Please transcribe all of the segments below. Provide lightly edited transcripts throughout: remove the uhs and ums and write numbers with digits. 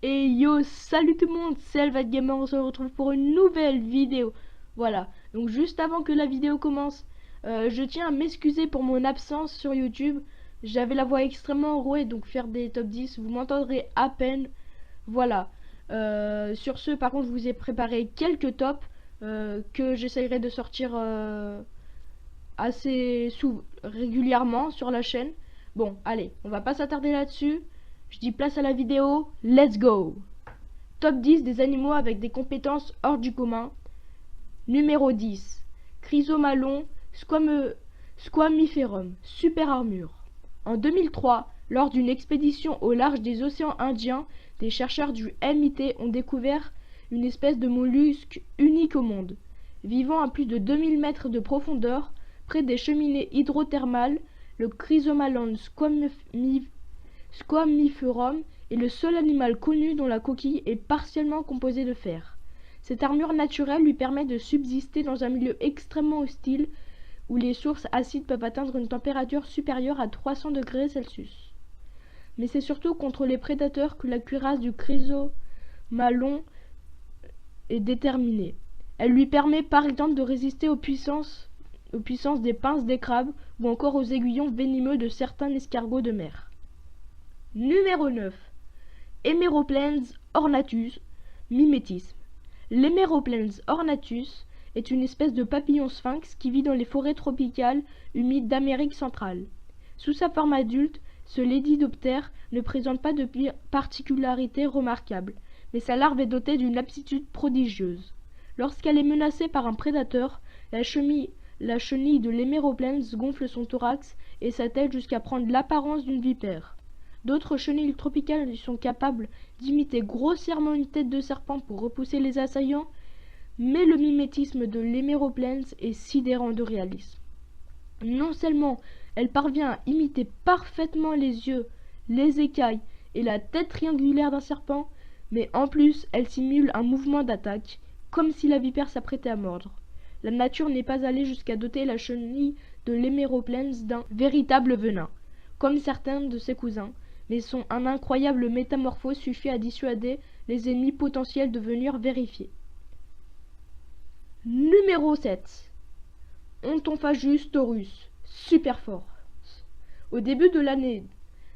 Et yo, salut tout le monde, c'est Elvat Gamer, on se retrouve pour une nouvelle vidéo. Voilà, donc juste avant que la vidéo commence, je tiens à m'excuser pour mon absence sur YouTube. J'avais la voix extrêmement enrouée, donc faire des top 10, vous m'entendrez à peine. Voilà, sur ce, par contre, je vous ai préparé quelques tops que j'essayerai de sortir régulièrement sur la chaîne. Bon, allez, on va pas s'attarder là-dessus. Je dis place à la vidéo, let's go! Top 10 des animaux avec des compétences hors du commun. Numéro 10. Chrysomalon squamiferum, super armure. En 2003, lors d'une expédition au large des océans Indiens, des chercheurs du MIT ont découvert une espèce de mollusque unique au monde. Vivant à plus de 2000 mètres de profondeur, près des cheminées hydrothermales, le Chrysomalon squamiferum est le seul animal connu dont la coquille est partiellement composée de fer. Cette armure naturelle lui permet de subsister dans un milieu extrêmement hostile où les sources acides peuvent atteindre une température supérieure à 300 degrés Celsius. Mais c'est surtout contre les prédateurs que la cuirasse du chrysomalon est déterminée. Elle lui permet par exemple de résister aux puissances des pinces des crabes ou encore aux aiguillons venimeux de certains escargots de mer. Numéro 9. Emeroplens ornatus, mimétisme. L'Emeroplens ornatus est une espèce de papillon sphinx qui vit dans les forêts tropicales humides d'Amérique centrale. Sous sa forme adulte, ce lépidoptère ne présente pas de particularité remarquable, mais sa larve est dotée d'une aptitude prodigieuse. Lorsqu'elle est menacée par un prédateur, la chenille de l'Emeroplens gonfle son thorax et sa tête jusqu'à prendre l'apparence d'une vipère. D'autres chenilles tropicales sont capables d'imiter grossièrement une tête de serpent pour repousser les assaillants, mais le mimétisme de l'Emeroplens est sidérant de réalisme. Non seulement elle parvient à imiter parfaitement les yeux, les écailles et la tête triangulaire d'un serpent, mais en plus elle simule un mouvement d'attaque, comme si la vipère s'apprêtait à mordre. La nature n'est pas allée jusqu'à doter la chenille de l'Emeroplens d'un véritable venin, comme certains de ses cousins, mais un incroyable métamorphose suffit à dissuader les ennemis potentiels de venir vérifier. Numéro 7. Ontomphagus taurus, super fort. Au début de l'année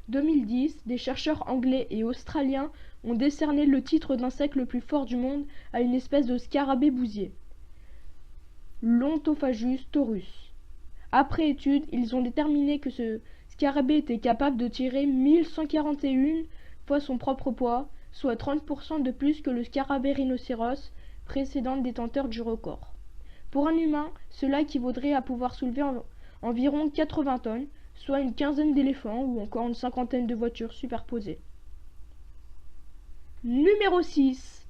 2010, des chercheurs anglais et australiens ont décerné le titre d'insecte le plus fort du monde à une espèce de scarabée bousier, l'Ontomphagus taurus. Après étude, ils ont déterminé que ce scarabée était capable de tirer 1141 fois son propre poids, soit 30% de plus que le scarabée rhinocéros, précédent détenteur du record. Pour un humain, cela équivaudrait à pouvoir soulever environ 80 tonnes, soit une quinzaine d'éléphants ou encore une cinquantaine de voitures superposées. Numéro 6.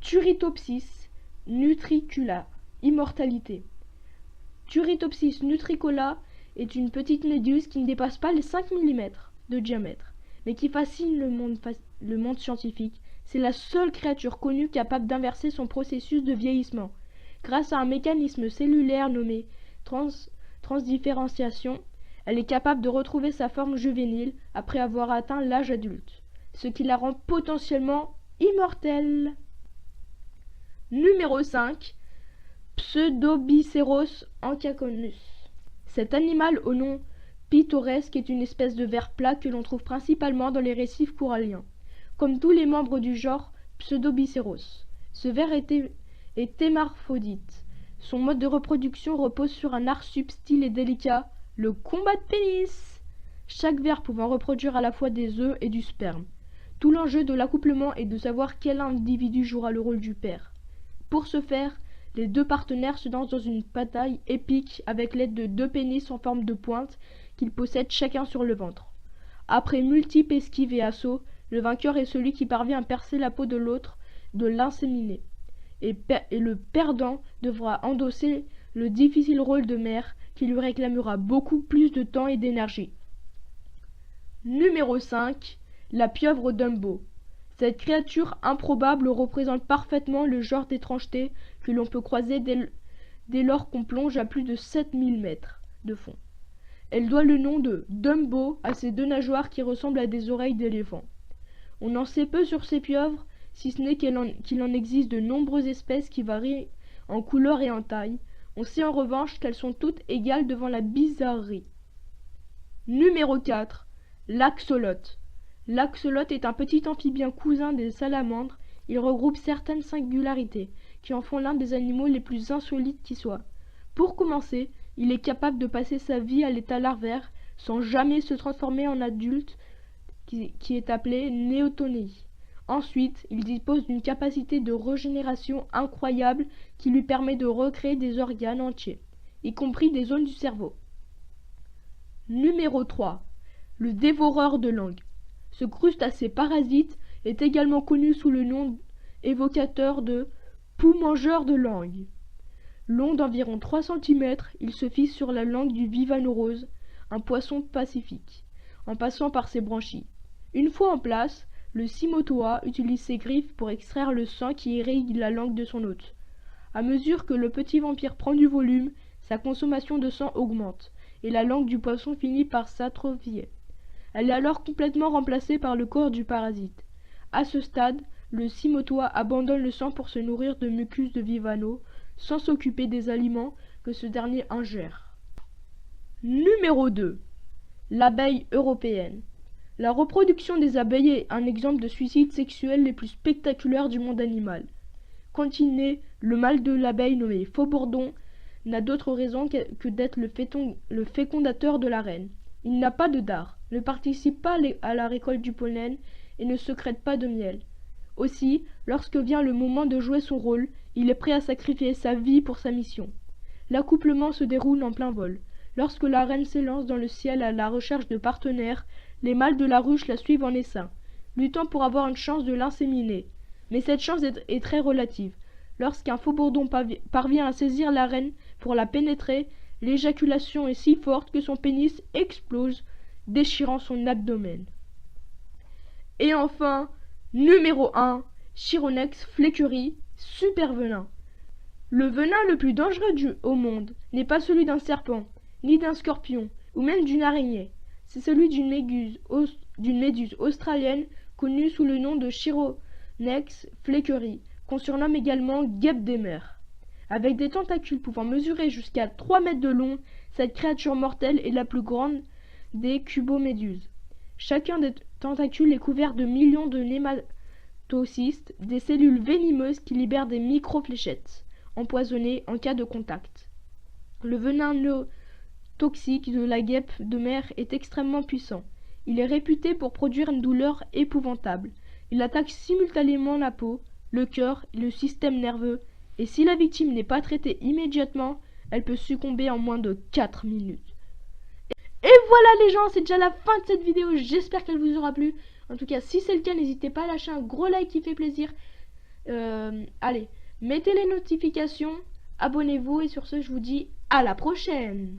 Turritopsis nutricula, immortalité. Turritopsis nutricola est une petite méduse qui ne dépasse pas les 5 mm de diamètre, mais qui fascine le monde scientifique. C'est la seule créature connue capable d'inverser son processus de vieillissement. Grâce à un mécanisme cellulaire nommé transdifférenciation, elle est capable de retrouver sa forme juvénile après avoir atteint l'âge adulte, ce qui la rend potentiellement immortelle. Numéro 5. Pseudobiceros ancaconus. Cet animal au nom pittoresque est une espèce de ver plat que l'on trouve principalement dans les récifs coralliens. Comme tous les membres du genre Pseudobiceros, ce ver est hermaphrodite. Son mode de reproduction repose sur un art subtil et délicat, le combat de pénis. Chaque ver pouvant reproduire à la fois des œufs et du sperme. Tout l'enjeu de l'accouplement est de savoir quel individu jouera le rôle du père. Pour ce faire, les deux partenaires se lancent dans une bataille épique avec l'aide de deux pénis en forme de pointe qu'ils possèdent chacun sur le ventre. Après multiples esquives et assauts, le vainqueur est celui qui parvient à percer la peau de l'autre, de l'inséminer. Et le perdant devra endosser le difficile rôle de mère qui lui réclamera beaucoup plus de temps et d'énergie. Numéro 5. La pieuvre Dumbo. Cette créature improbable représente parfaitement le genre d'étrangeté que l'on peut croiser dès lors qu'on plonge à plus de 7000 mètres de fond. Elle doit le nom de Dumbo à ses deux nageoires qui ressemblent à des oreilles d'éléphant. On en sait peu sur ces pieuvres, si ce n'est qu'il en existe de nombreuses espèces qui varient en couleur et en taille. On sait en revanche qu'elles sont toutes égales devant la bizarrerie. Numéro 4. L'axolote. L'axolote est un petit amphibien cousin des salamandres. Il regroupe certaines singularités qui en font l'un des animaux les plus insolites qui soient. Pour commencer, il est capable de passer sa vie à l'état larvaire sans jamais se transformer en adulte, qui est appelé néotonie. Ensuite, il dispose d'une capacité de régénération incroyable qui lui permet de recréer des organes entiers, y compris des zones du cerveau. Numéro 3. Le dévoreur de langues. Ce crustacé parasite est également connu sous le nom évocateur de poux-mangeur de langues. Long d'environ 3 cm, il se fixe sur la langue du vivaneurose, un poisson pacifique, en passant par ses branchies. Une fois en place, le Simotoa utilise ses griffes pour extraire le sang qui irrigue la langue de son hôte. À mesure que le petit vampire prend du volume, sa consommation de sang augmente, et la langue du poisson finit par s'atrophier. Elle est alors complètement remplacée par le corps du parasite. À ce stade, le Simotoa abandonne le sang pour se nourrir de mucus de Vivano, sans s'occuper des aliments que ce dernier ingère. Numéro 2. L'abeille européenne. La reproduction des abeilles est un exemple de suicide sexuel les plus spectaculaires du monde animal. Quand il naît, le mâle de l'abeille nommé Faux-Bourdon n'a d'autre raison que d'être le fécondateur de la reine. Il n'a pas de dard, ne participe pas à la récolte du pollen et ne sécrète pas de miel. Aussi, lorsque vient le moment de jouer son rôle, il est prêt à sacrifier sa vie pour sa mission. L'accouplement se déroule en plein vol. Lorsque la reine s'élance dans le ciel à la recherche de partenaires, les mâles de la ruche la suivent en essaim, luttant pour avoir une chance de l'inséminer. Mais cette chance est très relative. Lorsqu'un faux-bourdon parvient à saisir la reine pour la pénétrer, l'éjaculation est si forte que son pénis explose, déchirant son abdomen. Et enfin, numéro 1, Chironex fleckeri, super venin. Le venin le plus dangereux au monde n'est pas celui d'un serpent, ni d'un scorpion, ou même d'une araignée. C'est celui d'une méduse australienne connue sous le nom de Chironex fleckeri, qu'on surnomme également guêpe des mers. Avec des tentacules pouvant mesurer jusqu'à 3 mètres de long, cette créature mortelle est la plus grande des cuboméduses. Chacun des tentacules est couvert de millions de nématocystes, des cellules venimeuses qui libèrent des micro-fléchettes, empoisonnées en cas de contact. Le venin toxique de la guêpe de mer est extrêmement puissant. Il est réputé pour produire une douleur épouvantable. Il attaque simultanément la peau, le cœur et le système nerveux, et si la victime n'est pas traitée immédiatement, elle peut succomber en moins de 4 minutes. Et voilà les gens, c'est déjà la fin de cette vidéo, j'espère qu'elle vous aura plu. En tout cas, si c'est le cas, n'hésitez pas à lâcher un gros like qui fait plaisir. Allez, mettez les notifications, abonnez-vous et sur ce, je vous dis à la prochaine.